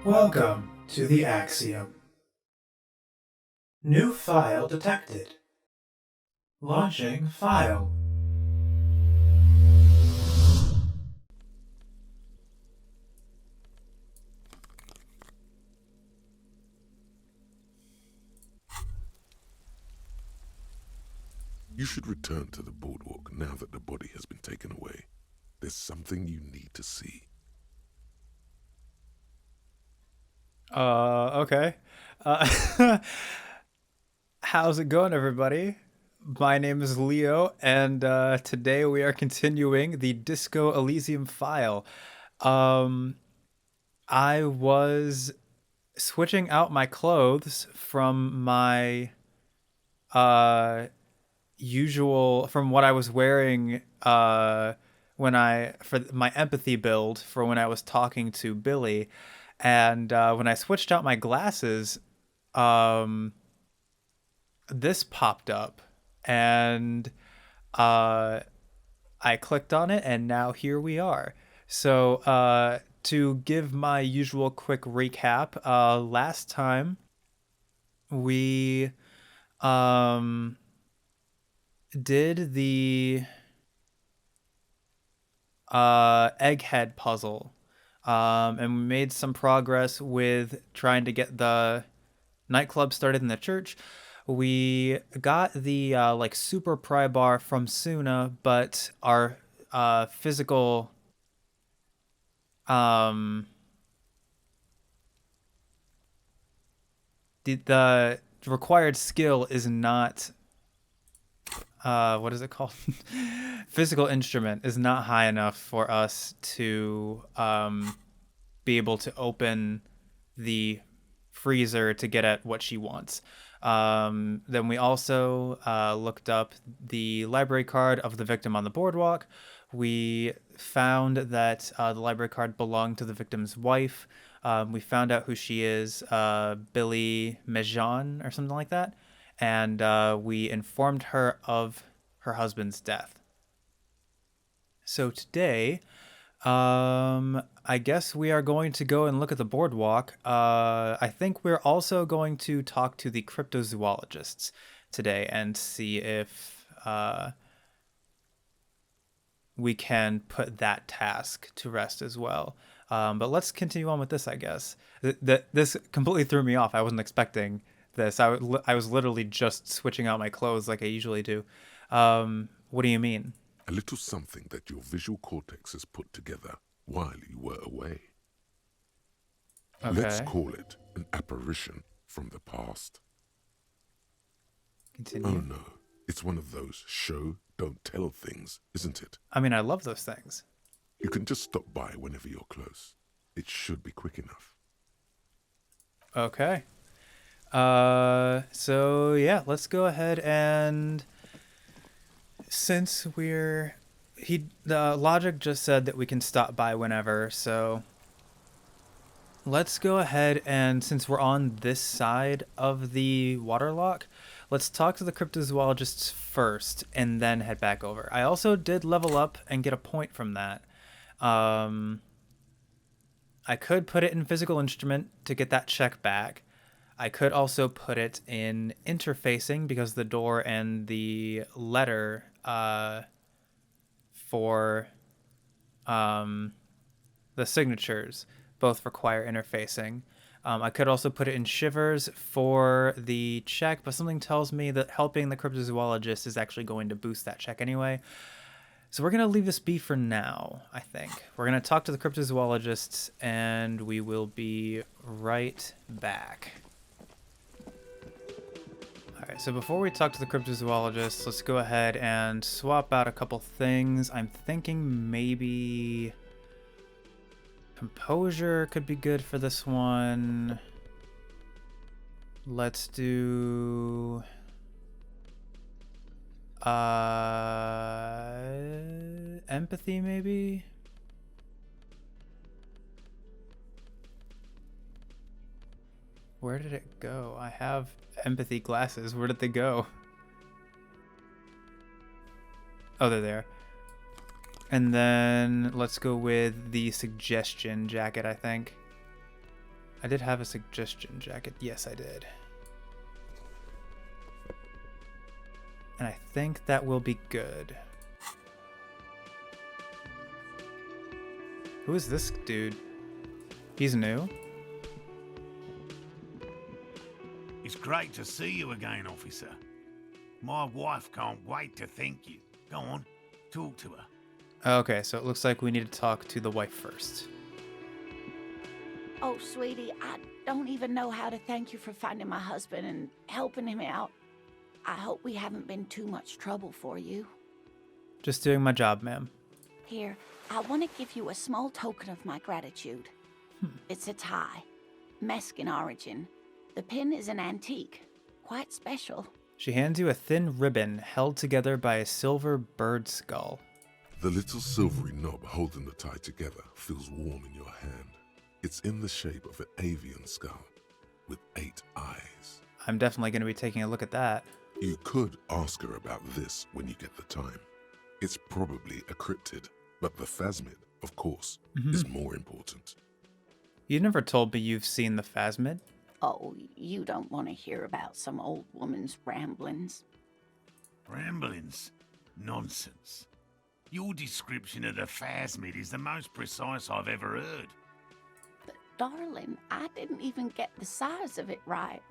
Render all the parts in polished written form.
Welcome to the Axiom. New file detected. Launching file. You should return to the boardwalk now that the body has been taken away. There's something you need to see. Okay. Uh, how's it going, everybody? My name is Leo, and today we are continuing the Disco Elysium file. Um, I was switching out my clothes from my uh, usual, from what I was wearing for my empathy build for when I was talking to Billy. And when I switched out my glasses, um, this popped up, and uh, I clicked on it, and now here we are. So to give my usual quick recap, last time we um, did the egghead puzzle, and we made some progress with trying to get the nightclub started in the church. We got the like super pry bar from Suna, but our physical um the required skill is not what is it called? Physical instrument is not high enough for us to be able to open the freezer to get at what she wants. Then we also looked up the library card of the victim on the boardwalk. We found that the library card belonged to the victim's wife. We found out who she is, Billy Mejan or something like that. And we informed her of her husband's death. So today, I guess we are going to go and look at the boardwalk. I think we're also going to talk to the cryptozoologists today and see if we can put that task to rest as well. But let's continue on with this, I guess. This completely threw me off. I wasn't expecting this. I was literally just switching out my clothes like I usually do. What do you mean? A little something that your visual cortex has put together while you were away. Okay. Let's call it an apparition from the past. Continue. Oh no, it's one of those show, don't tell things, isn't it? I mean, I love those things. You can just stop by whenever you're close. It should be quick enough. Okay. So yeah, let's go ahead and since the logic just said that we can stop by whenever, so let's go ahead and since we're on this side of the waterlock, let's talk to the cryptozoologists first and then head back over. I also did level up and get a point from that. I could put it in physical instrument to get that check back. I could also put it in interfacing because the door and the letter for the signatures both require interfacing. I could also put it in shivers for the check, but something tells me that helping the cryptozoologist is actually going to boost that check anyway. So we're going to leave this be for now, I think. We're going to talk to the cryptozoologists, and we will be right back. Alright, so before we talk to the cryptozoologists, let's go ahead and swap out a couple things. I'm thinking maybe composure could be good for this one. Let's do empathy maybe. Where did it go? I have empathy glasses. Where did they go? Oh, they're there. And then let's go with the suggestion jacket, I think. I did have a suggestion jacket. Yes, I did. And I think that will be good. Who is this dude? He's new? It's great to see you again, officer. My wife can't wait to thank you. Go on, talk to her. Okay, so it looks like we need to talk to the wife first. Oh, sweetie, I don't even know how to thank you for finding my husband and helping him out. I hope we haven't been too much trouble for you. Just doing my job, ma'am. Here, I want to give you a small token of my gratitude. It's a tie, Mexican origin. The pin is an antique, quite special. She hands you a thin ribbon held together by a silver bird skull. The little silvery knob holding the tie together feels warm in your hand. It's in the shape of an avian skull with 8 eyes. I'm definitely going to be taking a look at that. You could ask her about this when you get the time. It's probably a cryptid, but the phasmid, of course, is more important. You never told me you've seen the phasmid. Oh, you don't want to hear about some old woman's ramblings. Ramblings? Nonsense. Your description of the phasmid is the most precise I've ever heard. But darling, I didn't even get the size of it right.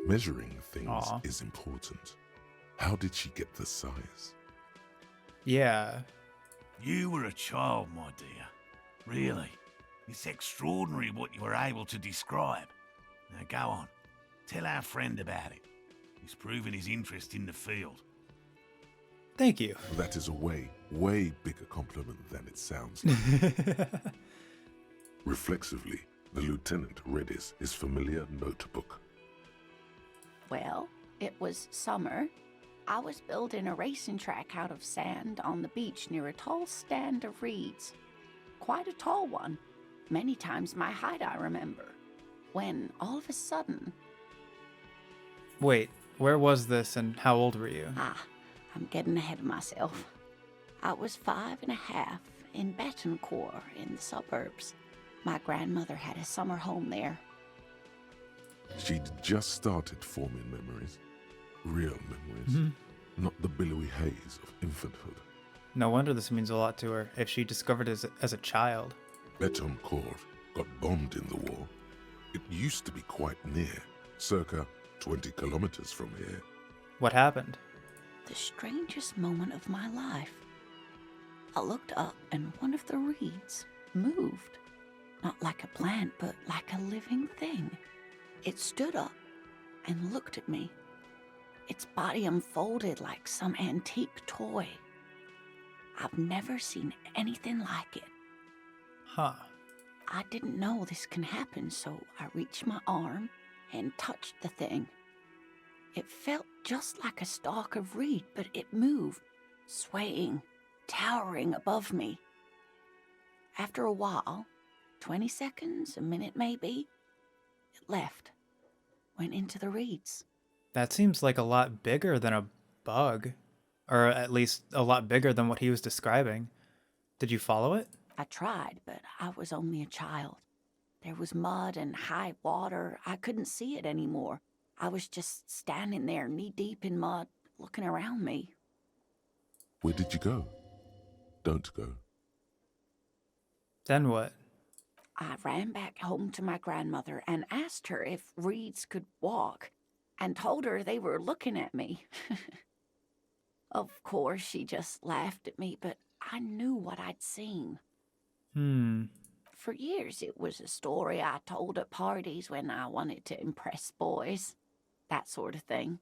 Measuring things Aw. is important. How did she get the size? Yeah. You were a child, my dear. Really. It's extraordinary what you were able to describe. Now go on. Tell our friend about it. He's proven his interest in the field. Thank you. That is a way bigger compliment than it sounds like. Reflexively, the lieutenant read his familiar notebook. Well, it was summer. I was building a racing track out of sand on the beach near a tall stand of reeds. Quite a tall one. Many times my height, I remember. When, all of a sudden... Wait, where was this and how old were you? I'm getting ahead of myself. I was 5.5 in Betancourt in the suburbs. My grandmother had a summer home there. She'd just started forming memories. Real memories. Not the billowy haze of infanthood. No wonder this means a lot to her if she discovered it as a child. Betancourt got bombed in the war. It used to be quite near, circa 20 kilometers from here. What happened? The strangest moment of my life. I looked up and one of the reeds moved. Not like a plant, but like a living thing. It stood up and looked at me. Its body unfolded like some antique toy. I've never seen anything like it. Huh. I didn't know this can happen, so I reached my arm and touched the thing. It felt just like a stalk of reed, but it moved, swaying, towering above me. After a while, 20 seconds, a minute maybe, it left, went into the reeds. That seems like a lot bigger than a bug. Or at least a lot bigger than what he was describing. Did you follow it? I tried, but I was only a child. There was mud and high water. I couldn't see it anymore. I was just standing there knee-deep in mud, looking around me. Where did you go? Don't go. Then what? I ran back home to my grandmother and asked her if reeds could walk, and told her they were looking at me. Of course, she just laughed at me, but I knew what I'd seen. For years, it was a story I told at parties when I wanted to impress boys. That sort of thing.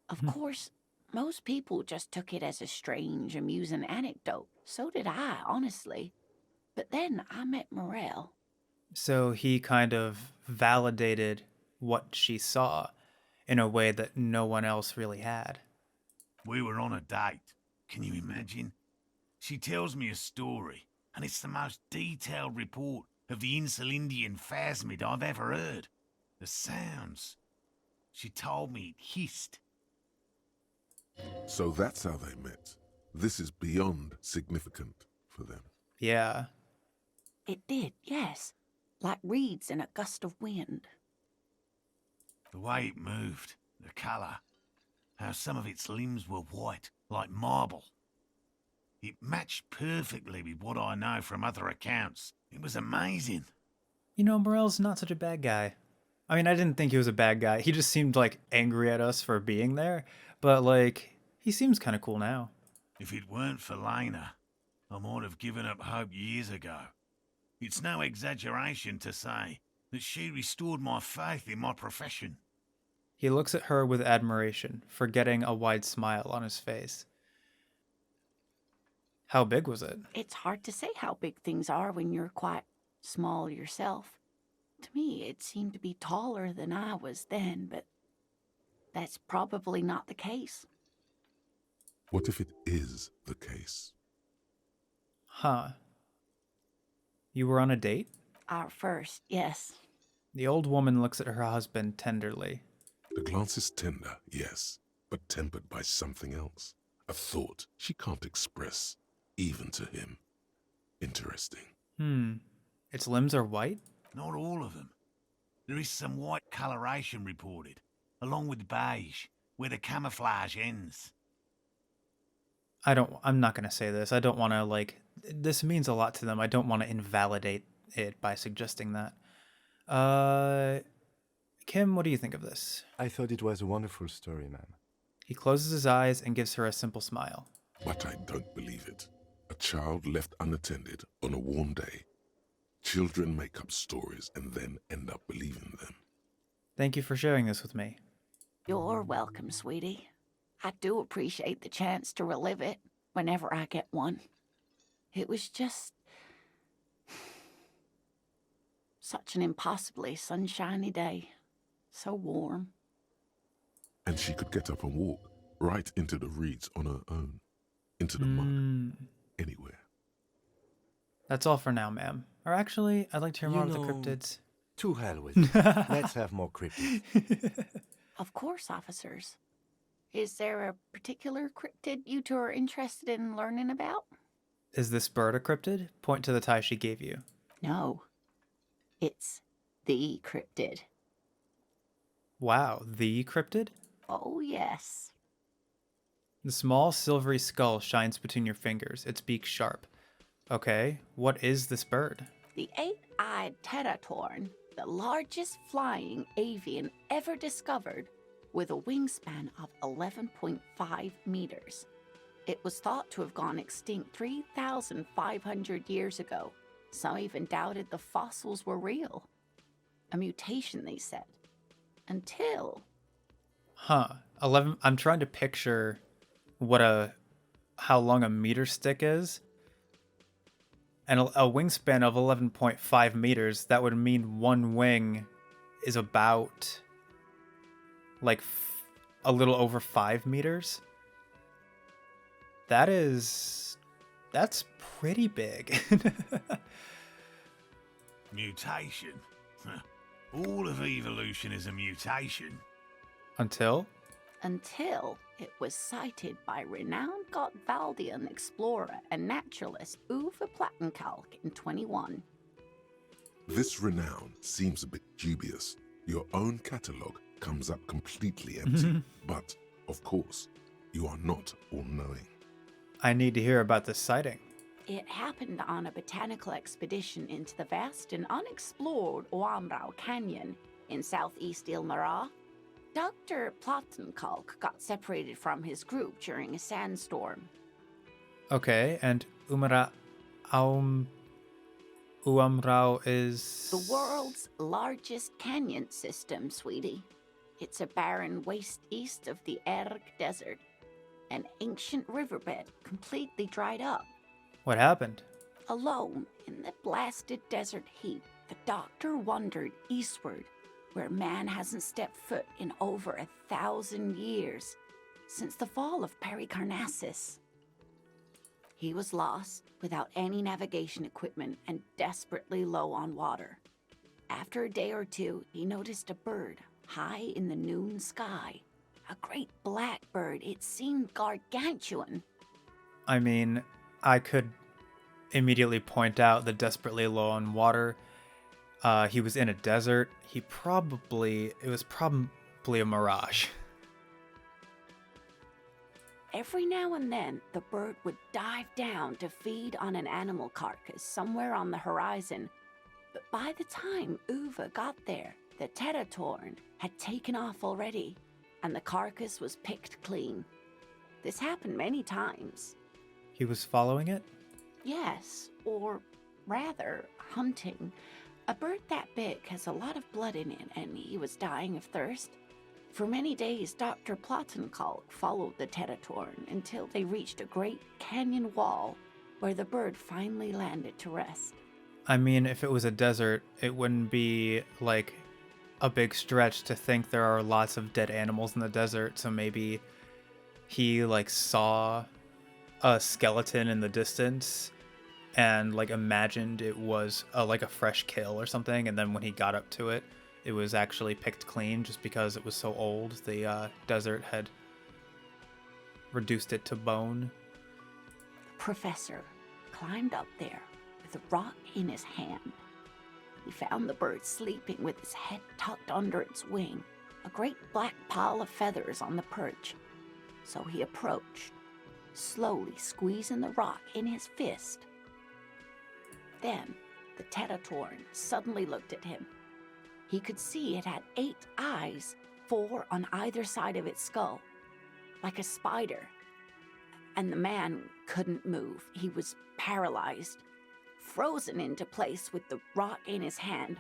Of course, most people just took it as a strange, amusing anecdote. So did I, honestly. But then I met Morel. So he kind of validated what she saw in a way that no one else really had. We were on a date. Can you imagine? She tells me a story, and it's the most detailed report of the Insulindian phasmid I've ever heard. The sounds. She told me it hissed. So that's how they met. This is beyond significant for them. Yeah. It did, yes. like reeds in a gust of wind. The way it moved, the colour, how some of its limbs were white, like marble. It matched perfectly with what I know from other accounts. It was amazing. You know, Morel's not such a bad guy. I mean, I didn't think he was a bad guy. He just seemed like angry at us for being there. But like, he seems kind of cool now. If it weren't for Lena, I might have given up hope years ago. It's no exaggeration to say that she restored my faith in my profession. He looks at her with admiration, forgetting a wide smile on his face. How big was it? It's hard to say how big things are when you're quite small yourself. To me, it seemed to be taller than I was then, but that's probably not the case. What if it is the case? Huh. You were on a date? Our first, yes. The old woman looks at her husband tenderly. The glance is tender, yes, but tempered by something else. A thought she can't express, even to him. Interesting. Its limbs are white? Not all of them. There is some white coloration reported, along with beige, where the camouflage ends. I'm not going to say this. I don't want to, this means a lot to them. I don't want to invalidate it by suggesting that. Kim, what do you think of this? I thought it was a wonderful story, ma'am. He closes his eyes and gives her a simple smile. But I don't believe it. A child left unattended on a warm day. Children make up stories and then end up believing them. Thank you for sharing this with me. You're welcome, sweetie. I do appreciate the chance to relive it whenever I get one. It was just such an impossibly sunshiny day. So warm. And she could get up and walk right into the reeds on her own. Into the mud. Anywhere. That's all for now, ma'am. Or actually, I'd like to hear more of the cryptids. To hell with it. Let's have more cryptids. Of course, officers. Is there a particular cryptid you two are interested in learning about? Is this bird a cryptid? Point to the tie she gave you. No. It's the cryptid. Wow, the cryptid? Oh, yes. The small silvery skull shines between your fingers, its beak sharp. Okay, what is this bird? The eight-eyed teratorn, the largest flying avian ever discovered, with a wingspan of 11.5 meters. It was thought to have gone extinct 3,500 years ago. Some even doubted the fossils were real. A mutation, they said. Until... Huh. 11. I'm trying to picture how long a meter stick is. And a wingspan of 11.5 meters, that would mean one wing is about a little over 5 meters. That's pretty big. Mutation? All of evolution is a mutation. Until it was cited by renowned Gottwaldian explorer and naturalist Uwe Plattenkalk in 21. This renown seems a bit dubious. Your own catalogue comes up completely empty. But, of course, you are not all-knowing. I need to hear about this sighting. It happened on a botanical expedition into the vast and unexplored Oamrau Canyon in southeast Ilmara. Dr. Plattenkalk got separated from his group during a sandstorm. Okay, and Uamrau is... The world's largest canyon system, sweetie. It's a barren waste east of the Erg Desert. An ancient riverbed completely dried up. What happened? Alone in the blasted desert heat, the doctor wandered eastward, where man hasn't stepped foot in over 1,000 years, since the fall of Pericarnassus. He was lost, without any navigation equipment and desperately low on water. After a day or two, he noticed a bird high in the noon sky. A great black bird. It seemed gargantuan. I mean, I could immediately point out the desperately low on water. He was in a desert. It was probably a mirage. Every now and then, the bird would dive down to feed on an animal carcass somewhere on the horizon. But by the time Uva got there, the teratorn had taken off already, and the carcass was picked clean. This happened many times. He was following it? Yes, or rather, hunting. A bird that big has a lot of blood in it, and he was dying of thirst. For many days, Dr. Plottenkalk followed the teratorn until they reached a great canyon wall where the bird finally landed to rest. I mean, if it was a desert, it wouldn't be like a big stretch to think there are lots of dead animals in the desert, so maybe he like saw a skeleton in the distance and like imagined it was like a fresh kill or something, and then when he got up to it, it was actually picked clean just because it was so old. The desert had reduced it to bone. The professor climbed up there with a rock in his hand. He found the bird sleeping with his head tucked under its wing, a great black pile of feathers on the perch. So he approached, slowly squeezing the rock in his fist. Then the teratorn suddenly looked at him. He could see it had 8 eyes, 4 on either side of its skull, like a spider. And the man couldn't move. He was paralyzed, frozen into place with the rock in his hand.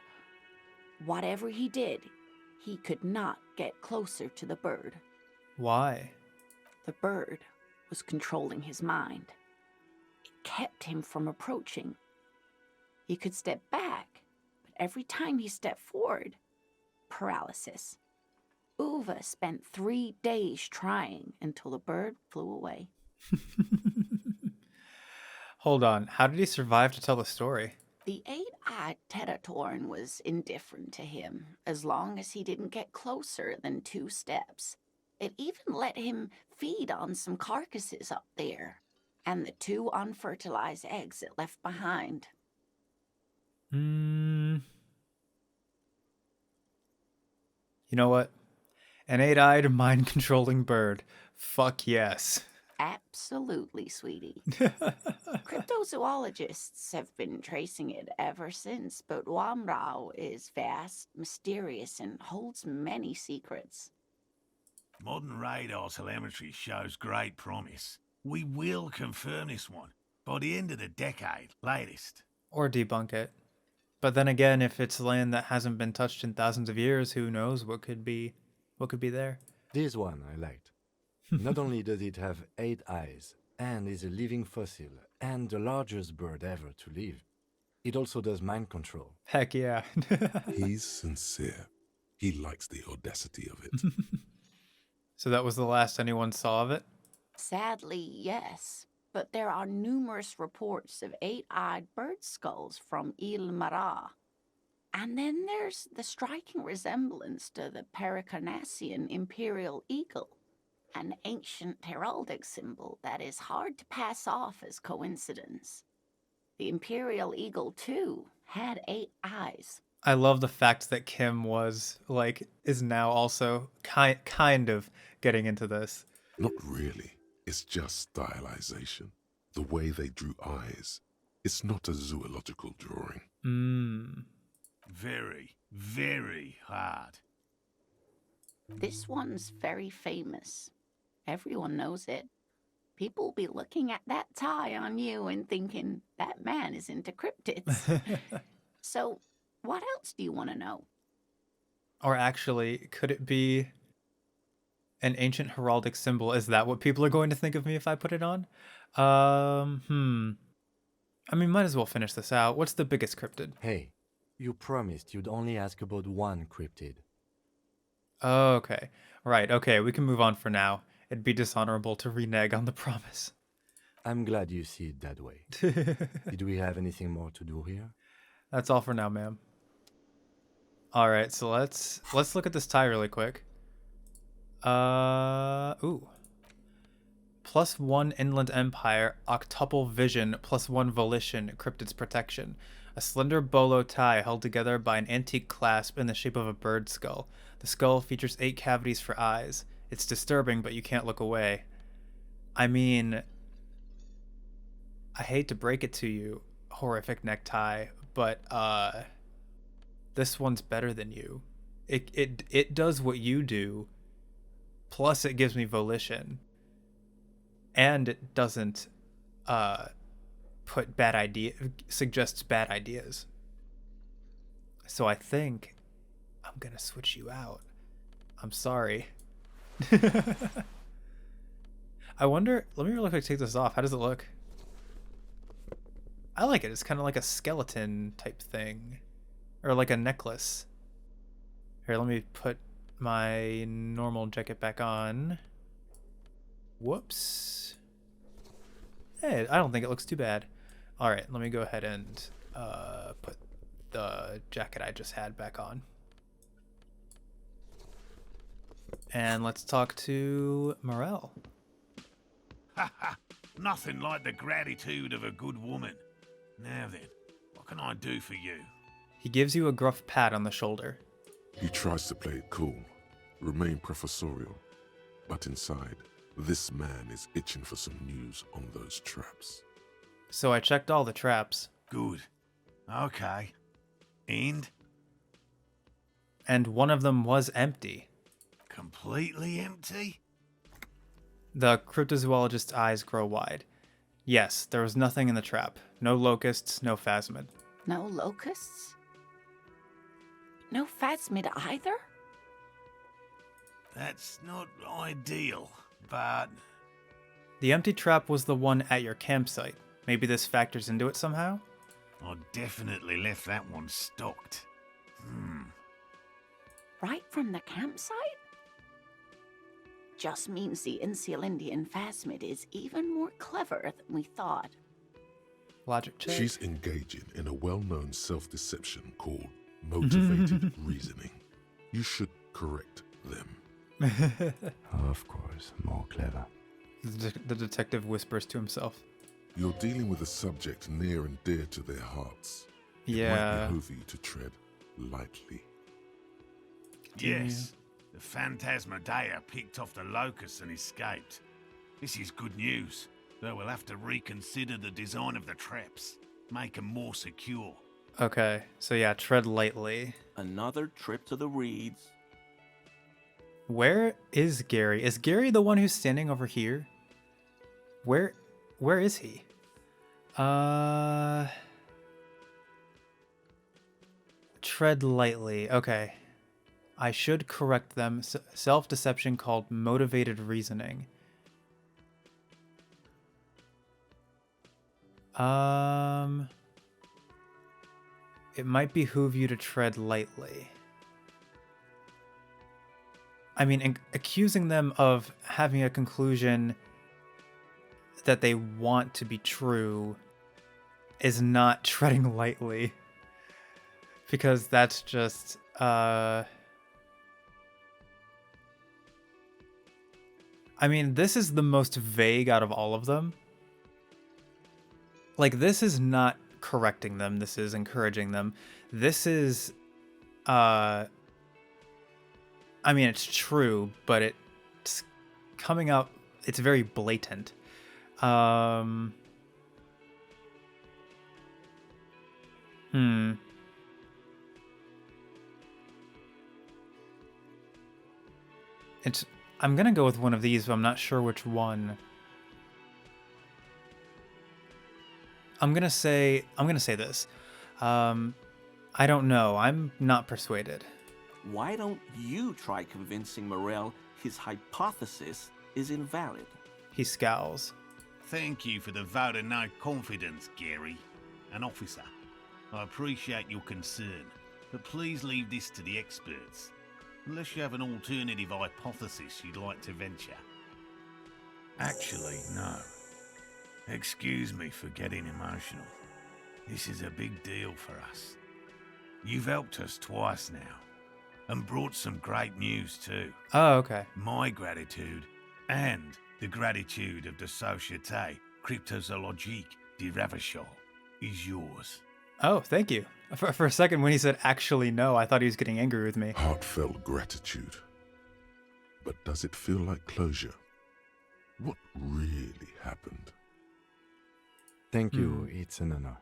Whatever he did, he could not get closer to the bird. Why? The bird was controlling his mind. It kept him from approaching. He could step back, but every time he stepped forward, paralysis. Uva spent 3 days trying until the bird flew away. Hold on, how did he survive to tell the story? The 8-eyed teratorn was indifferent to him as long as he didn't get closer than 2 steps. It even let him feed on some carcasses up there, and the 2 unfertilized eggs it left behind. You know what? An 8-eyed mind-controlling bird. Fuck yes. Absolutely, sweetie. Cryptozoologists have been tracing it ever since, but Wamrao is vast, mysterious, and holds many secrets. Modern radar telemetry shows great promise. We will confirm this one by the end of the decade, latest. Or debunk it. But then again, if it's land that hasn't been touched in thousands of years, who knows what could be there? This one I liked. Not only does it have 8 eyes, and is a living fossil, and the largest bird ever to live, it also does mind control. Heck yeah. He's sincere. He likes the audacity of it. So that was the last anyone saw of it? Sadly, yes, but there are numerous reports of 8-eyed bird skulls from Il Mara. And then there's the striking resemblance to the Pericarnassian imperial eagle, an ancient heraldic symbol that is hard to pass off as coincidence. The imperial eagle, too, had 8 eyes. I love the fact that Kim is now also kind of getting into this. Not really. It's just stylization. The way they drew eyes. It's not a zoological drawing. Very, very hard. This one's very famous. Everyone knows it. People will be looking at that tie on you and thinking, that man is into cryptids. So, what else do you want to know? Or actually, could it be an ancient heraldic symbol? Is that what people are going to think of me if I put it on? I mean, might as well finish this out. What's the biggest cryptid? Hey, you promised you'd only ask about one cryptid. Okay. Right, okay, we can move on for now. It'd be dishonorable to renege on the promise. I'm glad you see it that way. Did we have anything more to do here? That's all for now, ma'am. All right, so let's look at this tie really quick. Ooh. +1 Inland Empire, octuple vision, +1 volition, Cryptid's protection. A slender bolo tie held together by an antique clasp in the shape of a bird skull. The skull features 8 cavities for eyes. It's disturbing, but you can't look away. I mean, I hate to break it to you, horrific necktie, but this one's better than you. It does what you do, plus it gives me volition, and it doesn't suggests bad ideas. So I think I'm gonna switch you out. I'm sorry. I wonder, let me really quick take this off. How does it look? I like it. It's kind of like a skeleton type thing, or like a necklace. Here, let me put my normal jacket back on. Whoops. Hey, I don't think it looks too bad. All right, let me go ahead and put the jacket I just had back on. And let's talk to Morel. Ha ha! Nothing like the gratitude of a good woman. Now then, what can I do for you? He gives you a gruff pat on the shoulder. He tries to play it cool, remain professorial, but inside, this man is itching for some news on those traps. So I checked all the traps. Good. Okay. And? And one of them was empty. Completely empty? The cryptozoologist's eyes grow wide. Yes, there was nothing in the trap. No locusts, no phasmid. No locusts? No phasmid either? That's not ideal, but... The empty trap was the one at your campsite. Maybe this factors into it somehow? I definitely left that one stocked. Right from the campsite? Just means the Insulindian phasmid is even more clever than we thought. Logic check. She's engaging in a well-known self-deception called motivated reasoning. You should correct them. Of course, more clever. The detective whispers to himself. You're dealing with a subject near and dear to their hearts. It Yeah. might behove you to tread lightly. Yes, the Phantasmadeia picked off the locusts and escaped. This is good news, though we'll have to reconsider the design of the traps, make them more secure. Okay, so yeah, tread lightly. Another trip to the reeds. Where is Gary? Is Gary the one who's standing over here? Where is he? Tread lightly. Okay. I should correct them. Self-deception called motivated reasoning. It might behoove you to tread lightly. I mean, accusing them of having a conclusion that they want to be true is not treading lightly. Because that's just, I mean, this is the most vague out of all of them. Like, this is not correcting them. This is encouraging them. This is, I mean, it's true, but it's coming up, it's very blatant. I'm gonna go with one of these, but I'm not sure which one. I'm gonna say this. I don't know. I'm not persuaded. Why don't you try convincing Morel his hypothesis is invalid? He scowls. Thank you for the vote of no confidence, Gary. An officer. I appreciate your concern, but please leave this to the experts. Unless you have an alternative hypothesis you'd like to venture. Actually, no. Excuse me for getting emotional. This is a big deal for us. You've helped us twice now, and brought some great news too. Oh, okay. My gratitude and The gratitude of the Société Cryptozoologiques de Ravachol is yours. Oh, thank you. For a second, when he said actually no, I thought he was getting angry with me. Heartfelt gratitude. But does it feel like closure? What really happened? Thank you, it's an honor.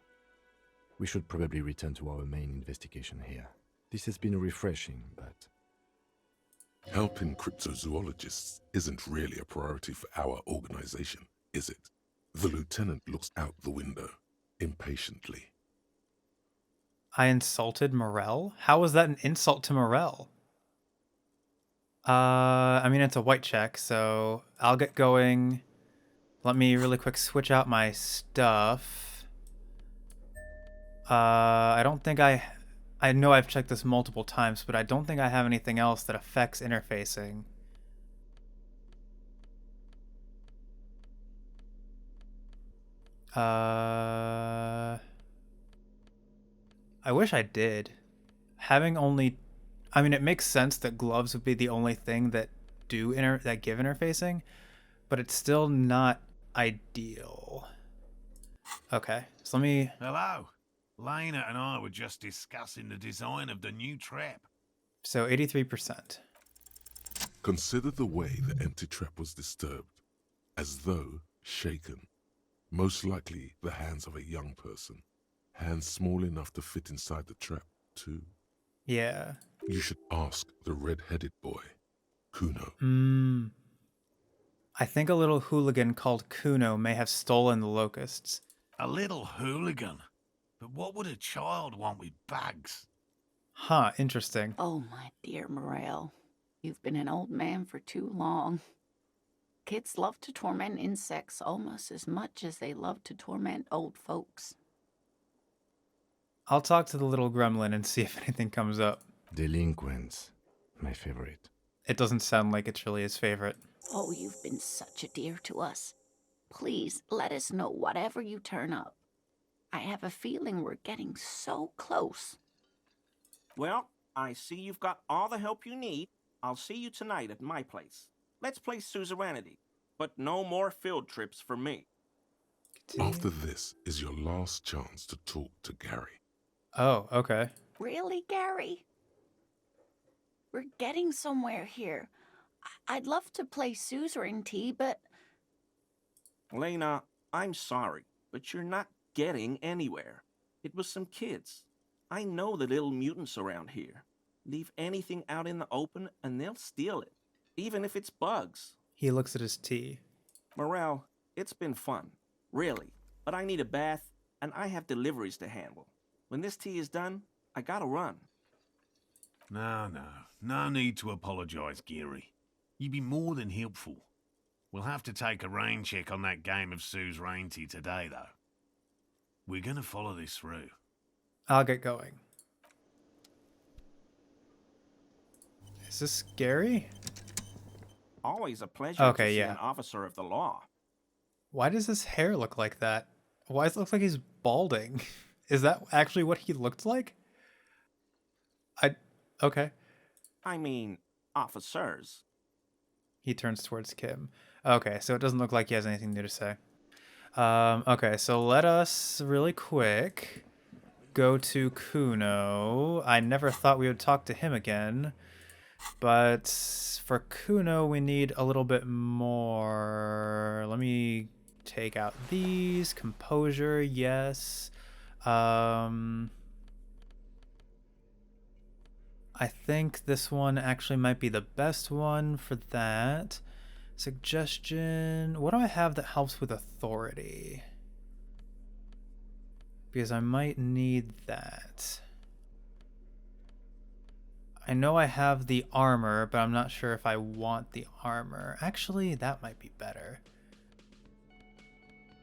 We should probably return to our main investigation here. This has been refreshing, but... Helping cryptozoologists isn't really a priority for our organization, is it? The lieutenant looks out the window, impatiently. I insulted Morel? How was that an insult to Morel? I mean, it's a white check, so I'll get going. Let me really quick switch out my stuff. I don't think I know I've checked this multiple times, but I don't think I have anything else that affects interfacing. I wish I did. Having only... I mean, it makes sense that gloves would be the only thing that that give interfacing, but it's still not ideal. Okay, so let me... Hello. Lena and I were just discussing the design of the new trap. So 83%. Consider the way the empty trap was disturbed, as though shaken. Most likely the hands of a young person. Hands small enough to fit inside the trap, too. Yeah. You should ask the red-headed boy, Cuno. I think a little hooligan called Cuno may have stolen the locusts. A little hooligan? But what would a child want with bags? Huh, interesting. Oh, my dear Morel. You've been an old man for too long. Kids love to torment insects almost as much as they love to torment old folks. I'll talk to the little gremlin and see if anything comes up. Delinquents, my favorite. It doesn't sound like it's really his favorite. Oh, you've been such a dear to us. Please, let us know whatever you turn up. I have a feeling we're getting so close. Well, I see you've got all the help you need. I'll see you tonight at my place. Let's play suzerainty, but no more field trips for me. After this is your last chance to talk to Gary. Oh, okay. Really, Gary? We're getting somewhere here. I'd love to play suzerainty, but... Lena, I'm sorry, but you're not getting anywhere. It was some kids. I know the little mutants around here. Leave anything out in the open and they'll steal it, even if it's bugs. He looks at his tea. Morel, it's been fun, really, but I need a bath and I have deliveries to handle. When this tea is done, I gotta run. No need to apologize, Gary. You'd be more than helpful. We'll have to take a rain check on that game of suzerainty today, though. We're gonna follow this through. I'll get going. Is this Gary? Always a pleasure Okay, to see yeah. an officer of the law. Why does his hair look like that? Why does it look like he's balding? Is that actually what he looked like? Okay. I mean, officers. He turns towards Kim. Okay, so it doesn't look like he has anything new to say. Okay, so let us really quick go to Cuno. I never thought we would talk to him again, but for Cuno we need a little bit more. Let me take out these. Composure, yes. I think this one actually might be the best one for that. Suggestion. What do I have that helps with authority? Because I might need that. I know I have the armor, but I'm not sure if I want the armor. Actually, that might be better.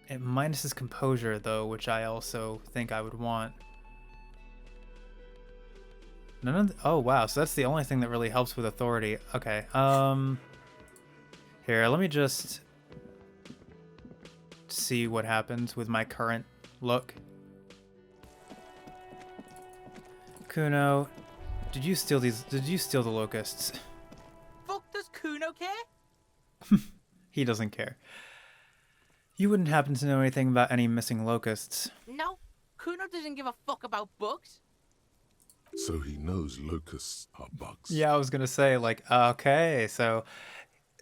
It minuses composure, though, which I also think I would want. None of oh wow, so that's the only thing that really helps with authority. Okay, here, let me just see what happens with my current look. Cuno, did you steal the locusts? Fuck does Cuno care? He doesn't care. You wouldn't happen to know anything about any missing locusts. No, Cuno doesn't give a fuck about bugs. So he knows locusts are bugs. Yeah, I was gonna say, like, okay, so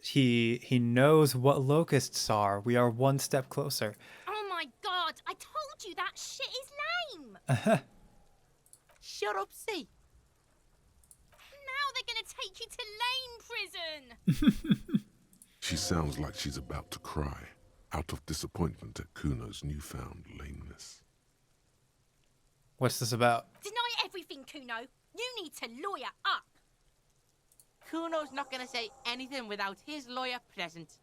he knows what locusts are. We are one step closer. Oh my god, I told you that shit is lame! Shut up, see. Now they're gonna take you to lame prison! She sounds like she's about to cry, out of disappointment at Kuno's newfound lameness. What's this about? Deny everything, Cuno. You need to lawyer up. Cuno's not gonna say anything without his lawyer present.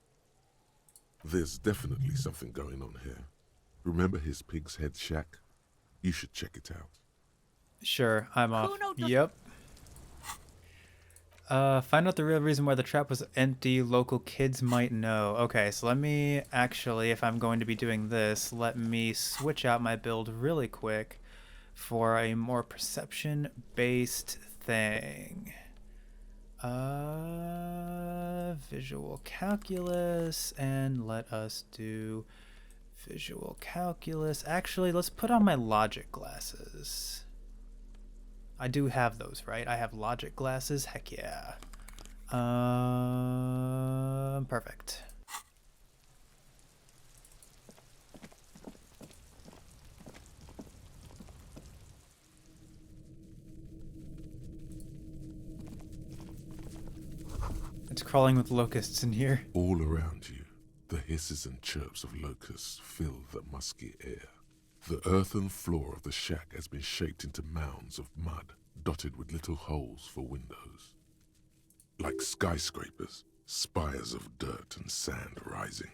There's definitely something going on here. Remember his pig's head shack? You should check it out. Sure, I'm off. Cuno doesn't- Yep. Find out the real reason why the trap was empty. Local kids might know. Okay, so let me actually, if I'm going to be doing this, let me switch out my build really quick for a more perception-based thing. Visual calculus, and let us do visual calculus. Actually, let's put on my logic glasses. I do have those, right? I have logic glasses. Heck yeah. Perfect. It's crawling with locusts in here. All around you, the hisses and chirps of locusts fill the musky air. The earthen floor of the shack has been shaped into mounds of mud, dotted with little holes for windows. Like skyscrapers, spires of dirt and sand rising.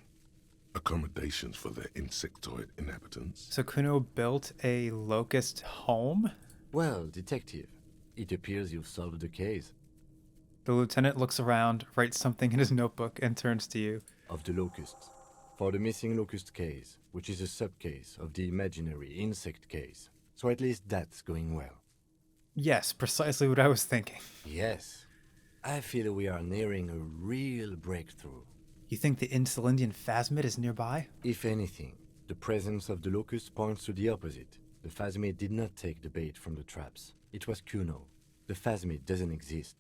Accommodations for their insectoid inhabitants. So Cuno built a locust home? Well, detective, it appears you've solved the case The lieutenant looks around, writes something in his notebook, and turns to you. of the locusts. For the missing locust case, which is a subcase of the imaginary insect case. So at least that's going well. Yes, precisely what I was thinking. Yes. I feel we are nearing a real breakthrough. You think the Insulindian phasmid is nearby? If anything, the presence of the locust points to the opposite. The phasmid did not take the bait from the traps. It was Cuno. The phasmid doesn't exist.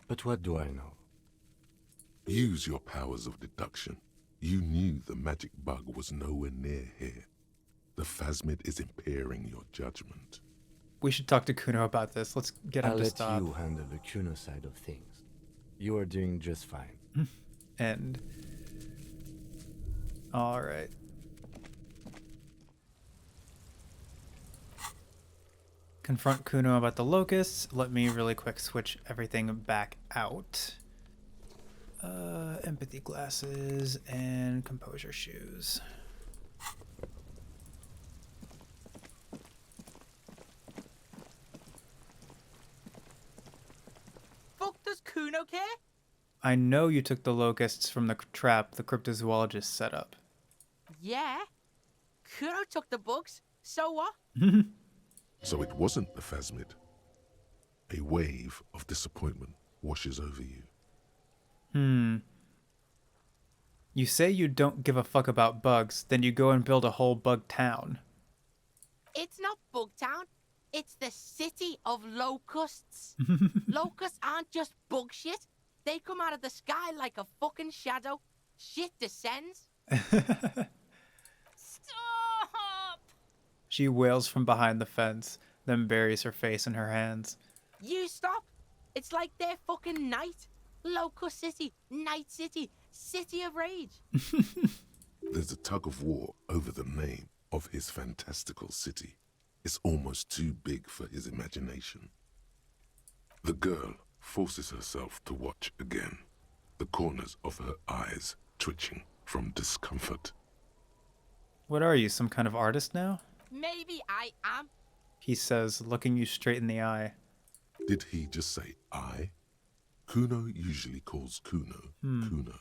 But what do I know? Use your powers of deduction. You knew the magic bug was nowhere near here. The phasmid is impairing your judgment. We should talk to Cuno about this. Let's get him I'll to let stop. you handle the Cuno side of things. You are doing just fine. End. All right. Confront Cuno about the locusts. Let me really quick switch everything back out. Empathy glasses and composure shoes. Fuck does Cuno care? I know you took the locusts from the trap the cryptozoologists set up. Yeah. Cuno took the bugs. So what? So it wasn't the phasmid. A wave of disappointment washes over you. You say you don't give a fuck about bugs, then you go and build a whole bug town. It's not Bugtown. It's the city of locusts. Locusts aren't just bug shit. They come out of the sky like a fucking shadow. Shit descends. Stop! She wails from behind the fence, then buries her face in her hands. You stop. It's like their fucking night. Locust City, Night City, City of Rage. There's a tug of war over the name of his fantastical city. It's almost too big for his imagination. The girl forces herself to watch again, the corners of her eyes twitching from discomfort. What are you, some kind of artist now? Maybe I am. He says, looking you straight in the eye. Did he just say I? Cuno usually calls Cuno Cuno.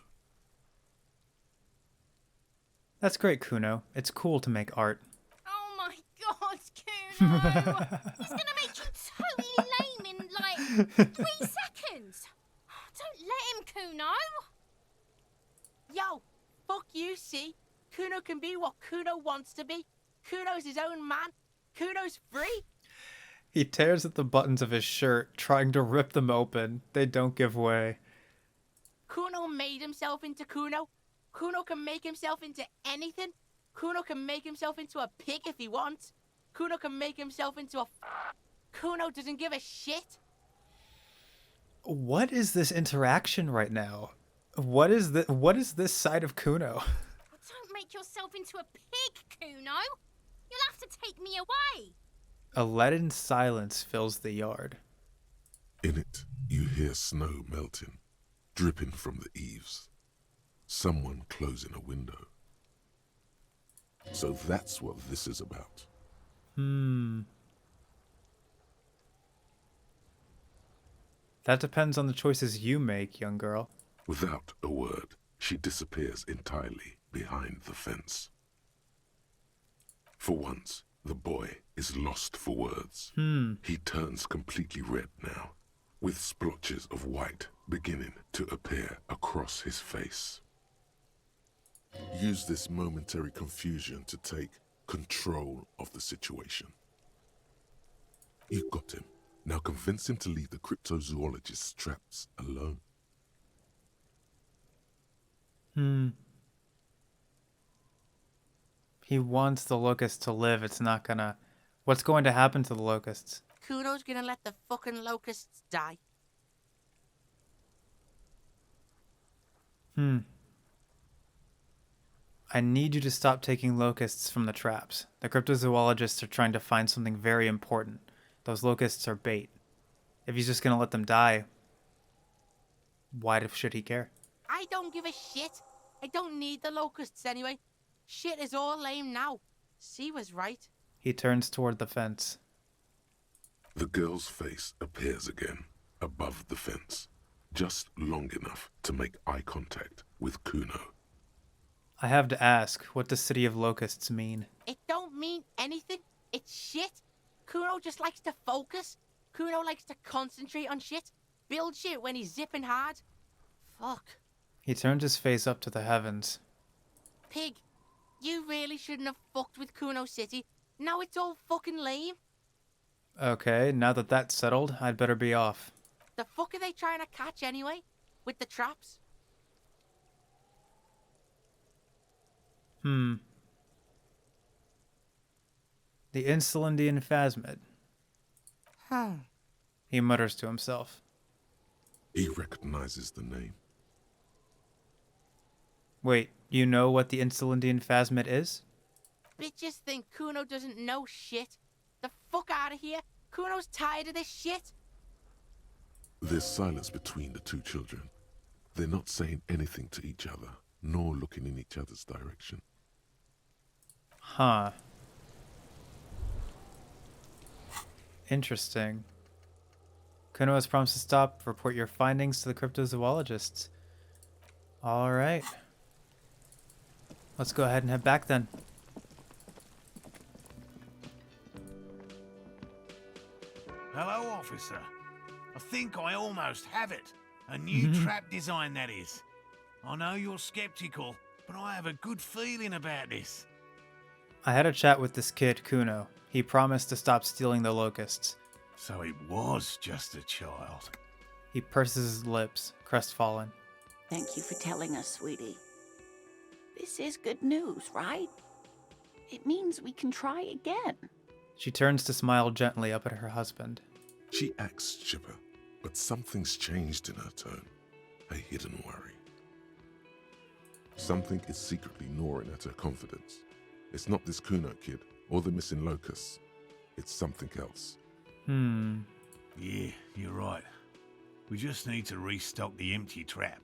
That's great, Cuno. It's cool to make art. Oh my god, Cuno! He's gonna make you totally lame in like 3 seconds. Don't let him, Cuno. Yo, fuck you, see? Cuno can be what Cuno wants to be. Cuno's his own man. Cuno's free. He tears at the buttons of his shirt, trying to rip them open. They don't give way. Cuno made himself into Cuno. Cuno can make himself into anything. Cuno can make himself into a pig if he wants. Cuno can make himself into a... Cuno doesn't give a shit. What is this interaction right now? What is this side of Cuno? Don't make yourself into a pig, Cuno. You'll have to take me away. A leaden silence fills the yard. In it, you hear snow melting, dripping from the eaves. Someone closing a window. So that's what this is about. That depends on the choices you make, young girl. Without a word, she disappears entirely behind the fence. For once, the boy is lost for words. He turns completely red now, with splotches of white beginning to appear across his face. Use this momentary confusion to take control of the situation. You got him. Now convince him to leave the cryptozoologist's traps alone. He wants the locusts to live. It's not gonna... What's going to happen to the locusts? Cuno's gonna let the fucking locusts die. I need you to stop taking locusts from the traps. The cryptozoologists are trying to find something very important. Those locusts are bait. If he's just gonna let them die, why should he care? I don't give a shit. I don't need the locusts anyway. Shit is all lame now. C was right. He turns toward the fence. The girl's face appears again, above the fence, just long enough to make eye contact with Cuno. I have to ask, what does City of Locusts mean? It don't mean anything. It's shit. Cuno just likes to focus. Cuno likes to concentrate on shit. Build shit when he's zipping hard. Fuck. He turns his face up to the heavens. Pig, you really shouldn't have fucked with Cuno City. Now it's all fucking lame. Okay, now that that's settled, I'd better be off. The fuck are they trying to catch anyway? With the traps? The Insulindian Phasmid. He mutters to himself. He recognizes the name. Wait, you know what the Insulindian Phasmid is? Bitches think Cuno doesn't know shit. The fuck out of here. Cuno's tired of this shit. There's silence between the two children. They're not saying anything to each other, nor looking in each other's direction. Huh. Interesting. Cuno has promised to stop. Report your findings to the cryptozoologists. All right. Let's go ahead and head back then. Hello, officer. I think I almost have it. A new trap design, that is. I know you're skeptical, but I have a good feeling about this. I had a chat with this kid, Cuno. He promised to stop stealing the locusts. So it was just a child. He purses his lips, crestfallen. Thank you for telling us, sweetie. This is good news, right? It means we can try again. She turns to smile gently up at her husband. She acts chipper, but something's changed in her tone. A hidden worry. Something is secretly gnawing at her confidence. It's not this Cuno kid or the missing locusts. It's something else. Yeah, you're right. We just need to restock the empty trap.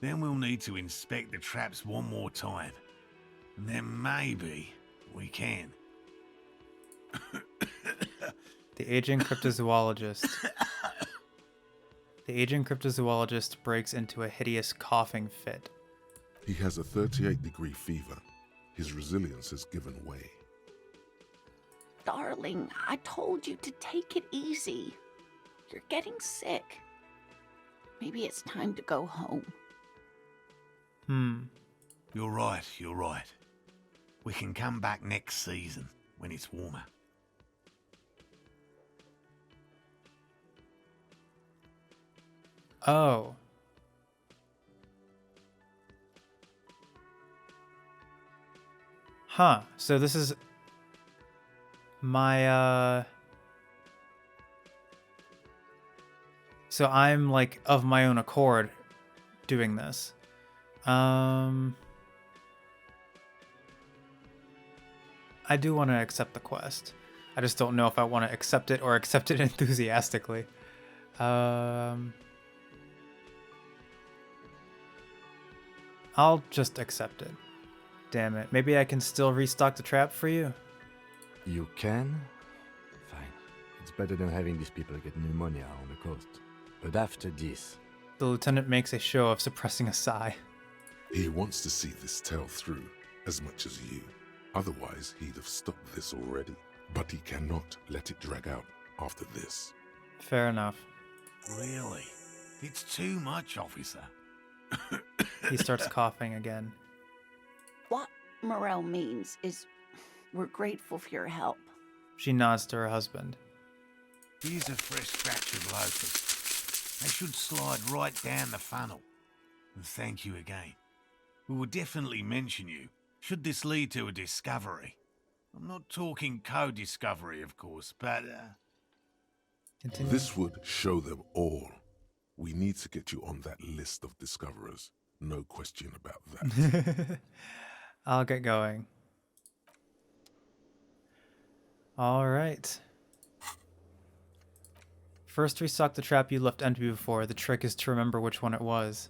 Then we'll need to inspect the traps one more time. And then maybe we can. The aging cryptozoologist. The aging cryptozoologist breaks into a hideous coughing fit. He has a 38-degree fever. His resilience has given way. Darling, I told you to take it easy. You're getting sick. Maybe it's time to go home. You're right, you're right. We can come back next season, when it's warmer. Oh. Huh. So this is my, So I'm, like, of my own accord doing this. I do want to accept the quest. I just don't know if I want to accept it or accept it enthusiastically. I'll just accept it. Damn it. Maybe I can still restock the trap for you? You can? Fine. It's better than having these people get pneumonia on the coast. But after this... The lieutenant makes a show of suppressing a sigh. He wants to see this tale through as much as you. Otherwise, he'd have stopped this already. But he cannot let it drag out after this. Fair enough. Really? It's too much, officer. He starts coughing again. What Morel means is we're grateful for your help. She nods to her husband. Here's a fresh batch of locusts. They should slide right down the funnel. And thank you again. We will definitely mention you, should this lead to a discovery. I'm not talking co-discovery, of course, but, Continue. This would show them all. We need to get you on that list of discoverers. No question about that. I'll get going. All right. First restock the trap you left empty before. The trick is to remember which one it was.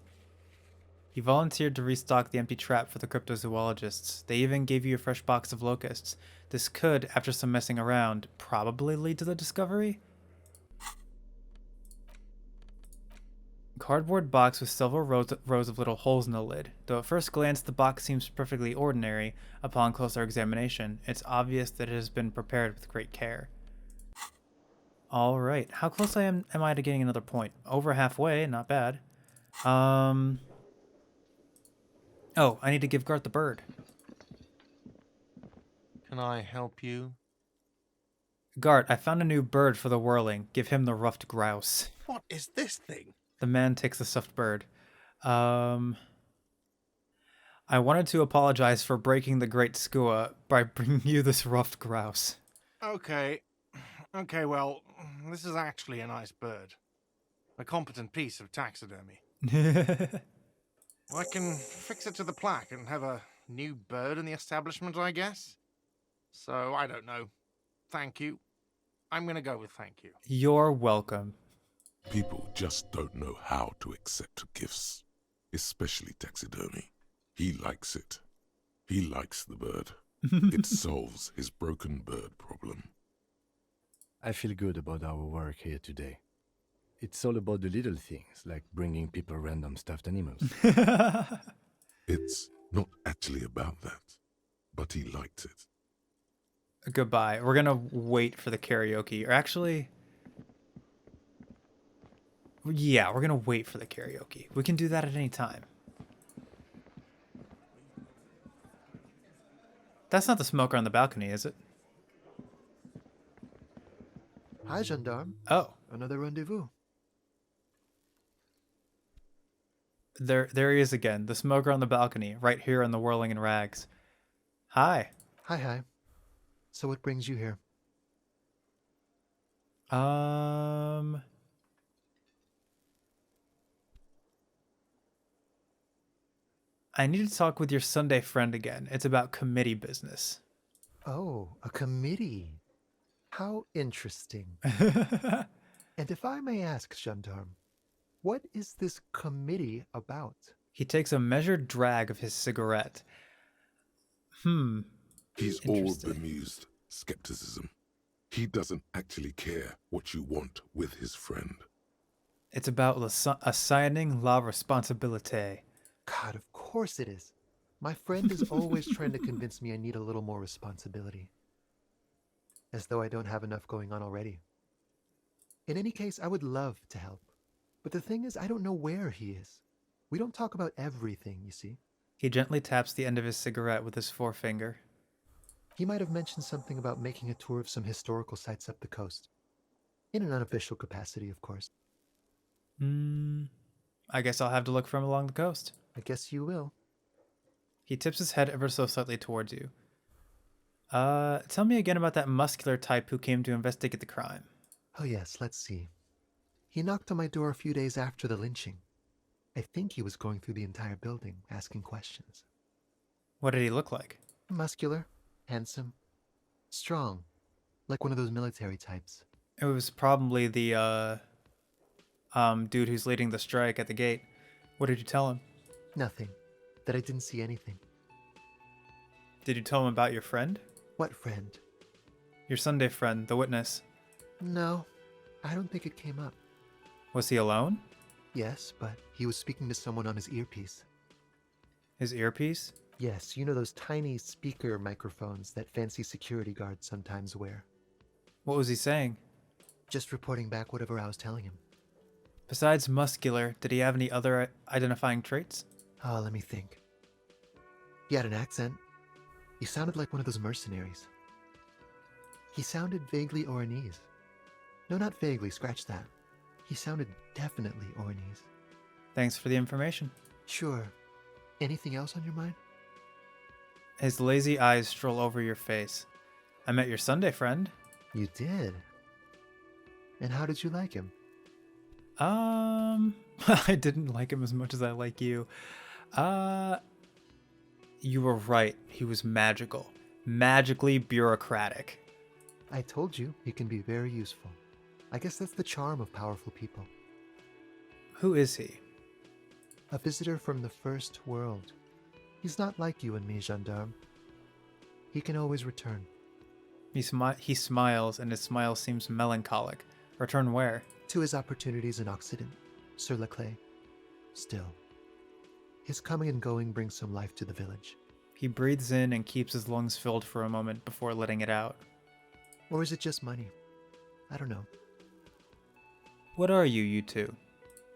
You volunteered to restock the empty trap for the cryptozoologists. They even gave you a fresh box of locusts. This could, after some messing around, probably lead to the discovery? Cardboard box with several rows of little holes in the lid. Though at first glance the box seems perfectly ordinary, upon closer examination, it's obvious that it has been prepared with great care. Alright, how close am I to getting another point? Over halfway, not bad. Oh, I need to give Garth the bird. Can I help you? Gart, I found a new bird for the whirling. Give him the ruffed grouse. What is this thing? The man takes the stuffed bird. I wanted to apologize for breaking the great skua by bringing you this ruffed grouse. Okay. Okay, well, this is actually a nice bird. A competent piece of taxidermy. I can fix it to the plaque and have a new bird in the establishment, I guess. So, I don't know. Thank you. I'm gonna go with thank you. You're welcome. People just don't know how to accept gifts, especially taxidermy. He likes it. He likes the bird. It solves his broken bird problem. I feel good about our work here today. It's all about the little things, like bringing people random stuffed animals. It's not actually about that, but he liked it. Goodbye. We're gonna wait for the karaoke. Or actually... Yeah, we're gonna wait for the karaoke. We can do that at any time. That's not the smoker on the balcony, is it? Hi, gendarme. Oh. Another rendezvous. There he is again. The smoker on the balcony, right here on the whirling in rags. Hi. Hi. So what brings you here? I need to talk with your Sunday friend again. It's about committee business. Oh, a committee. How interesting. And if I may ask, gendarme, what is this committee about? He takes a measured drag of his cigarette. He's all bemused skepticism. He doesn't actually care what you want with his friend. It's about assigning la responsabilité. God, of course it is. My friend is always trying to convince me I need a little more responsibility. As though I don't have enough going on already. In any case, I would love to help. But the thing is, I don't know where he is. We don't talk about everything, you see. He gently taps the end of his cigarette with his forefinger. He might have mentioned something about making a tour of some historical sites up the coast. In an unofficial capacity, of course. I guess I'll have to look for him along the coast. I guess you will. He tips his head ever so slightly towards you. Tell me again about that muscular type who came to investigate the crime. Oh yes, let's see. He knocked on my door a few days after the lynching. I think he was going through the entire building, asking questions. What did he look like? Muscular, handsome, strong, like one of those military types. It was probably the dude who's leading the strike at the gate. What did you tell him? Nothing. That I didn't see anything. Did you tell him about your friend? What friend? Your Sunday friend, the witness. No, I don't think it came up. Was he alone? Yes, but he was speaking to someone on his earpiece. His earpiece? Yes, you know those tiny speaker microphones that fancy security guards sometimes wear. What was he saying? Just reporting back whatever I was telling him. Besides muscular, did he have any other identifying traits? Oh, let me think. He had an accent. He sounded like one of those mercenaries. He sounded vaguely Oranese. No, not vaguely, scratch that. He sounded definitely Oranese. Thanks for the information. Sure. Anything else on your mind? His lazy eyes stroll over your face. I met your Sunday friend. You did? And how did you like him? I didn't like him as much as I like you. You were right. He was magical. Magically bureaucratic. I told you, he can be very useful. I guess that's the charm of powerful people. Who is he? A visitor from the first world. He's not like you and me, gendarme. He can always return. He smiles, and his smile seems melancholic. Return where? To his opportunities in Occident, Sur la Clay. Still, his coming and going brings some life to the village. He breathes in and keeps his lungs filled for a moment before letting it out. Or is it just money? I don't know. What are you two?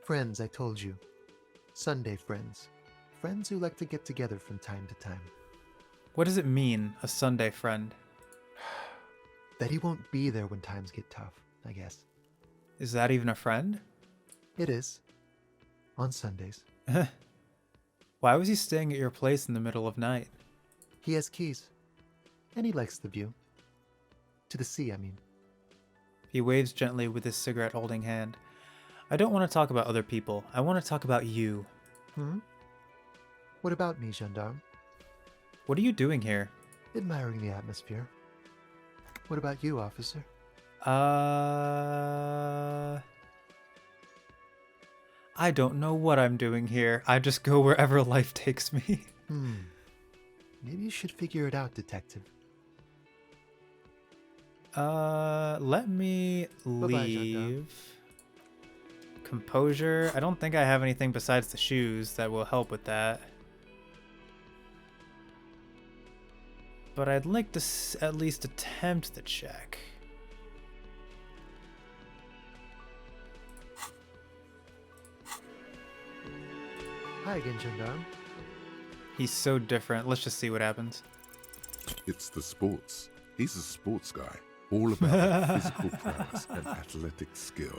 Friends, I told you. Sunday friends. Friends who like to get together from time to time. What does it mean, a Sunday friend? That he won't be there when times get tough, I guess. Is that even a friend? It is. On Sundays. Why was he staying at your place in the middle of night? He has keys. And he likes the view. To the sea, I mean. He waves gently with his cigarette-holding hand. I don't want to talk about other people. I want to talk about you. What about me, gendarme? What are you doing here? Admiring the atmosphere. What about you, officer? I don't know what I'm doing here. I just go wherever life takes me. Maybe you should figure it out, detective. Let me Bye-bye, leave. gendarme. Composure. I don't think I have anything besides the shoes that will help with that. But I'd like to at least attempt the check. Hi again, gendarme. He's so different. Let's just see what happens. It's the sports. He's a sports guy. All about physical prowess and athletic skill.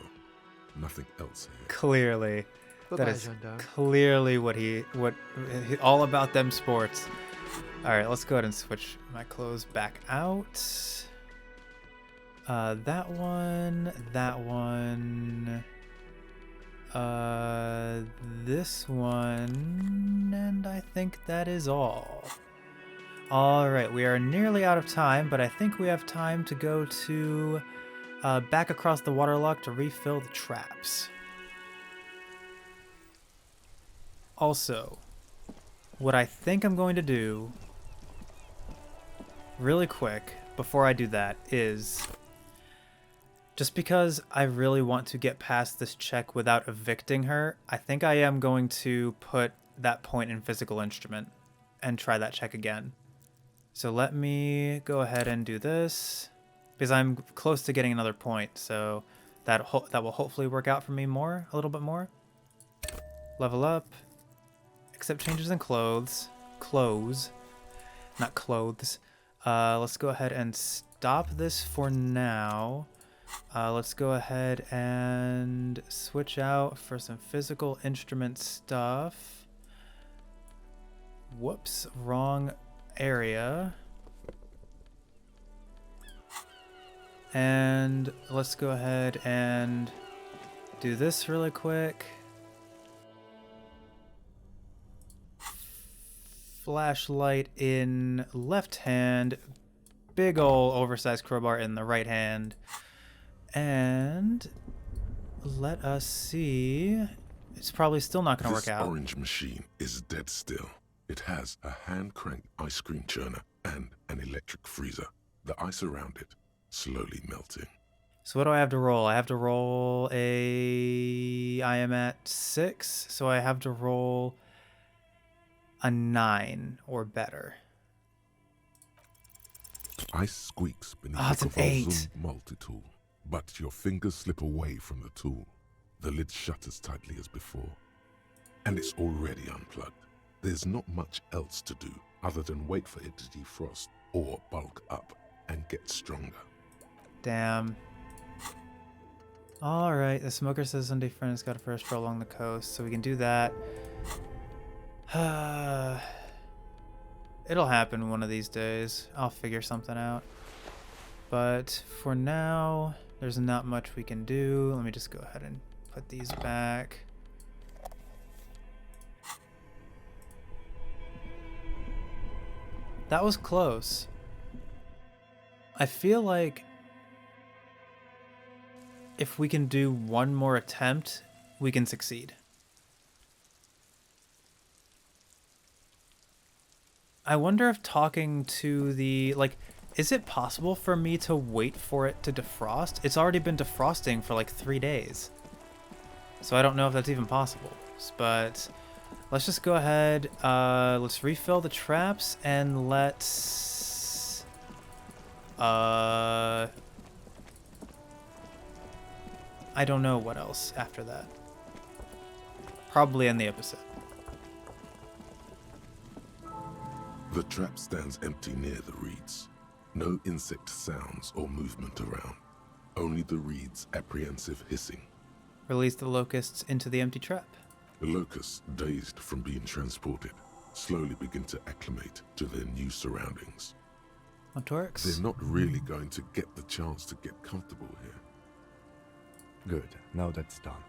Nothing else here. Clearly. Bye-bye, That is gendarme. clearly all about them sports. All right, let's go ahead and switch my clothes back out. That one, this one, and I think that is all. All right, we are nearly out of time, but I think we have time to go to back across the waterlock to refill the traps. Also, what I think I'm going to do really quick before I do that is, just because I really want to get past this check without evicting her, I think I am going to put that point in physical instrument and try that check again. So let me go ahead and do this, because I'm close to getting another point, so that will hopefully work out for me a little bit more. Level up, Accept changes in clothes. Clothes. Not clothes. Let's go ahead and stop this for now. Let's go ahead and switch out for some physical instrument stuff. Whoops, wrong area. And let's go ahead and do this really quick. Flashlight in left hand, big ol' oversized crowbar in the right hand. And let us see. It's probably still not going to work out. This orange machine is dead still. It has a hand-cranked ice cream churner and an electric freezer. The ice around it slowly melting. So what do I have to roll? I have to roll I am at 6, so I have to roll a 9 or better. Ice squeaks beneath it's the an 8. Zoom multi-tool, but your fingers slip away from the tool. The lid shutters tightly as before, and it's already unplugged. There's not much else to do other than wait for it to defrost or bulk up and get stronger. Damn. Alright, the smoker says Sunday friend has got a first stroll along the coast, so we can do that. It'll happen one of these days. I'll figure something out. But for now, there's not much we can do. Let me just go ahead and put these back. That was close. I feel like if we can do one more attempt, we can succeed. I wonder if talking to the, like, is it possible for me to wait for it to defrost? It's already been defrosting for like 3 days. So I don't know if that's even possible. But let's just go ahead, let's refill the traps and let's, I don't know what else after that. Probably in the episode. The trap stands empty near the reeds. No insect sounds or movement around. Only the reeds' apprehensive hissing. Release the locusts into the empty trap. The locusts, dazed from being transported, slowly begin to acclimate to their new surroundings. Montorix? They're not really going to get the chance to get comfortable here. Good, now that's done.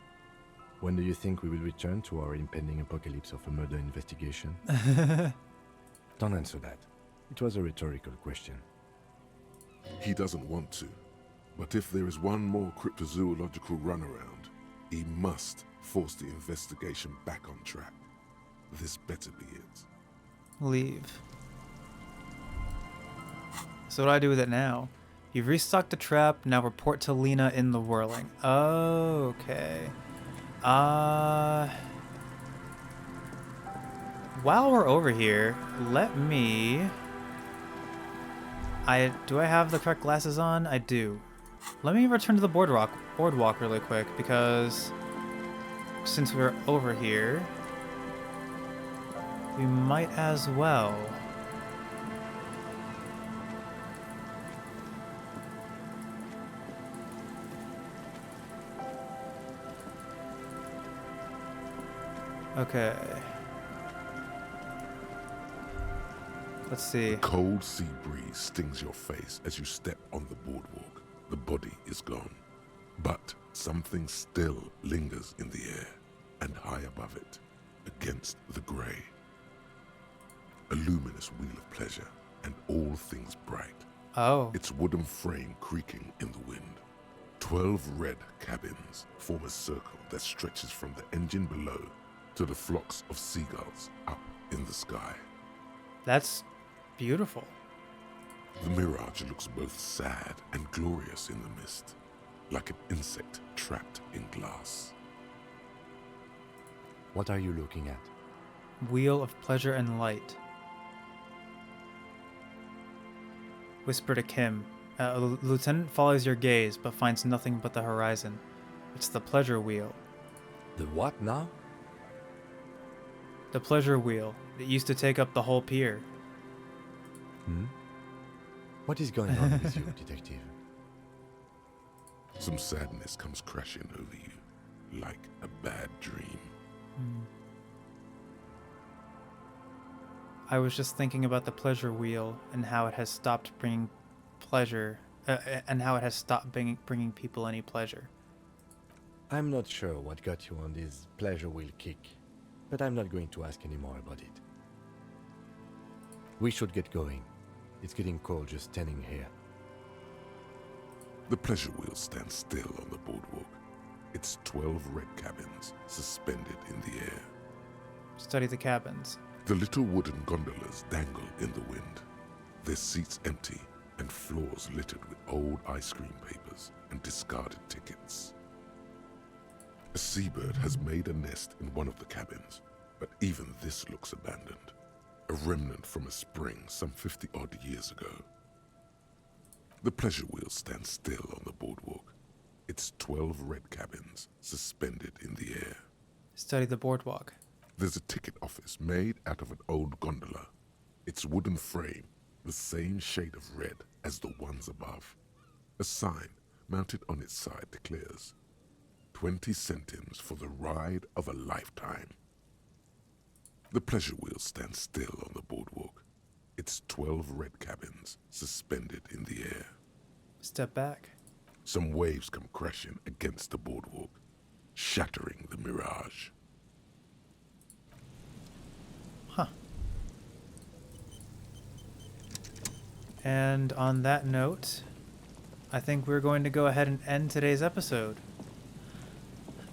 When do you think we will return to our impending apocalypse of a murder investigation? Don't answer that. It was a rhetorical question. He doesn't want to, but if there is one more cryptozoological runaround, he must force the investigation back on track. This better be it. Leave. So what do I do with it now? You've restocked the trap, now report to Lena in the whirling. Okay. While we're over here, let me... Do I have the correct glasses on? I do. Let me return to the boardwalk really quick, because since we're over here, we might as well. Okay. Let's see. A cold sea breeze stings your face as you step on the boardwalk. The body is gone, but something still lingers in the air, and high above it, against the grey. A luminous wheel of pleasure, and all things bright. Oh. Its wooden frame creaking in the wind. 12 red cabins form a circle that stretches from the engine below to the flocks of seagulls up in the sky. That's beautiful. The mirage looks both sad and glorious in the mist, like an insect trapped in glass. What are you looking at? Wheel of pleasure and light. Whisper to Kim. Lieutenant follows your gaze, but finds nothing but the horizon. It's the pleasure wheel. The what now? The pleasure wheel. It used to take up the whole pier. Hmm? What is going on with you, detective? Some sadness comes crashing over you, like a bad dream. I was just thinking about the pleasure wheel and how it has stopped bringing pleasure, and how it has stopped bringing people any pleasure. I'm not sure what got you on this pleasure wheel kick, but I'm not going to ask any more about it. We should get going. It's getting cold just standing here. The pleasure wheel stands still on the boardwalk. Its 12 red cabins suspended in the air. Study the cabins. The little wooden gondolas dangle in the wind, their seats empty and floors littered with old ice cream papers and discarded tickets. A seabird has made a nest in one of the cabins, but even this looks abandoned, a remnant from a spring some 50-odd years ago. The pleasure wheel stands still on the boardwalk, its 12 red cabins suspended in the air. Study the boardwalk. There's a ticket office made out of an old gondola, its wooden frame the same shade of red as the ones above. A sign mounted on its side declares, 20 centimes for the ride of a lifetime. The pleasure wheel stands still on the boardwalk, its 12 red cabins suspended in the air. Step back. Some waves come crashing against the boardwalk, shattering the mirage. Huh. And on that note, I think we're going to go ahead and end today's episode.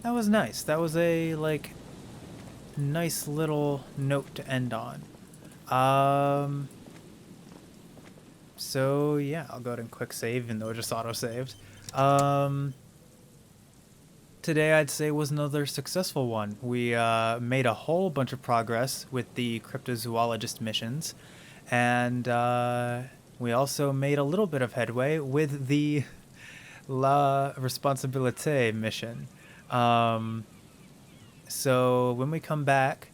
That was nice. That was a, nice little note to end on. So yeah, I'll go ahead and quick save, even though it just auto-saved. Today I'd say was another successful one. We made a whole bunch of progress with the cryptozoologist missions, and we also made a little bit of headway with the La Responsabilité mission. So when we come back,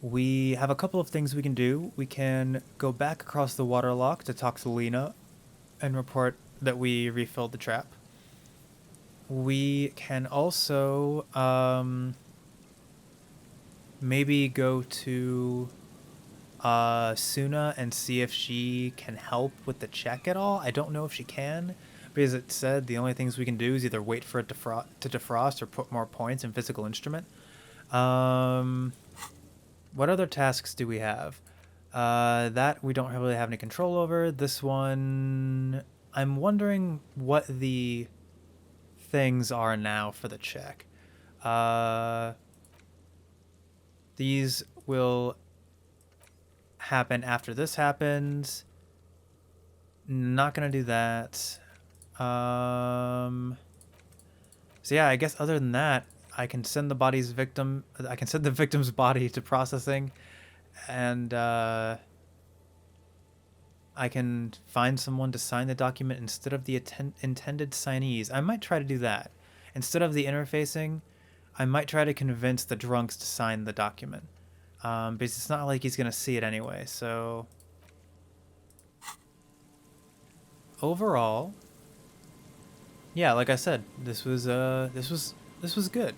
we have a couple of things we can do. We can go back across the waterlock to talk to Lena and report that we refilled the trap. We can also maybe go to Suna and see if she can help with the check at all. I don't know if she can, because it said the only things we can do is either wait for it to defrost or put more points in physical instrument. What other tasks do we have? That we don't really have any control over. This one, I'm wondering what the things are now for the check. These will happen after this happens. Not gonna do that. So yeah, I guess other than that, I can send the victim's body to processing, and I can find someone to sign the document instead of the intended signees. I might try to do that. Instead of the interfacing, I might try to convince the drunks to sign the document. Because it's not like he's going to see it anyway, so... Overall, yeah, like I said, this was good.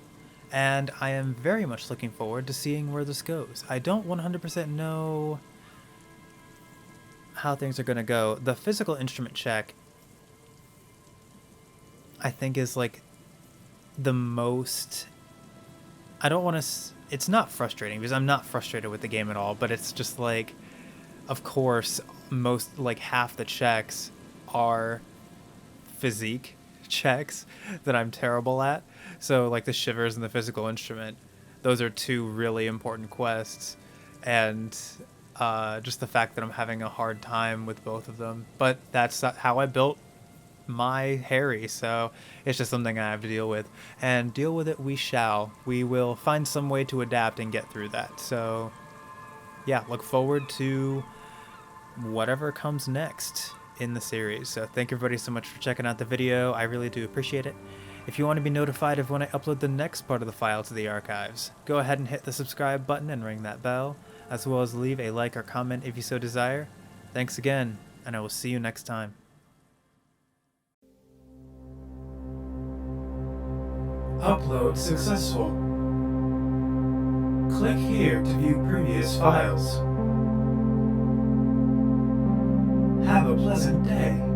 And I am very much looking forward to seeing where this goes. I don't 100% know how things are going to go. The physical instrument check, I think, is the most... I don't want to... It's not frustrating, because I'm not frustrated with the game at all, but it's just of course, most, half the checks are physique checks that I'm terrible at. So the shivers and the physical instrument, those are two really important quests, and just the fact that I'm having a hard time with both of them. But that's how I built my Harry, so it's just something I have to deal with, and deal with it we shall. We will find some way to adapt and get through that. So yeah, look forward to whatever comes next in the series. So thank everybody so much for checking out the video. I really do appreciate it. If you want to be notified of when I upload the next part of the file to the archives, go ahead and hit the subscribe button and ring that bell, as well as leave a like or comment if you so desire. Thanks again, and I will see you next time. Upload successful. Click here to view previous files. Have a pleasant day.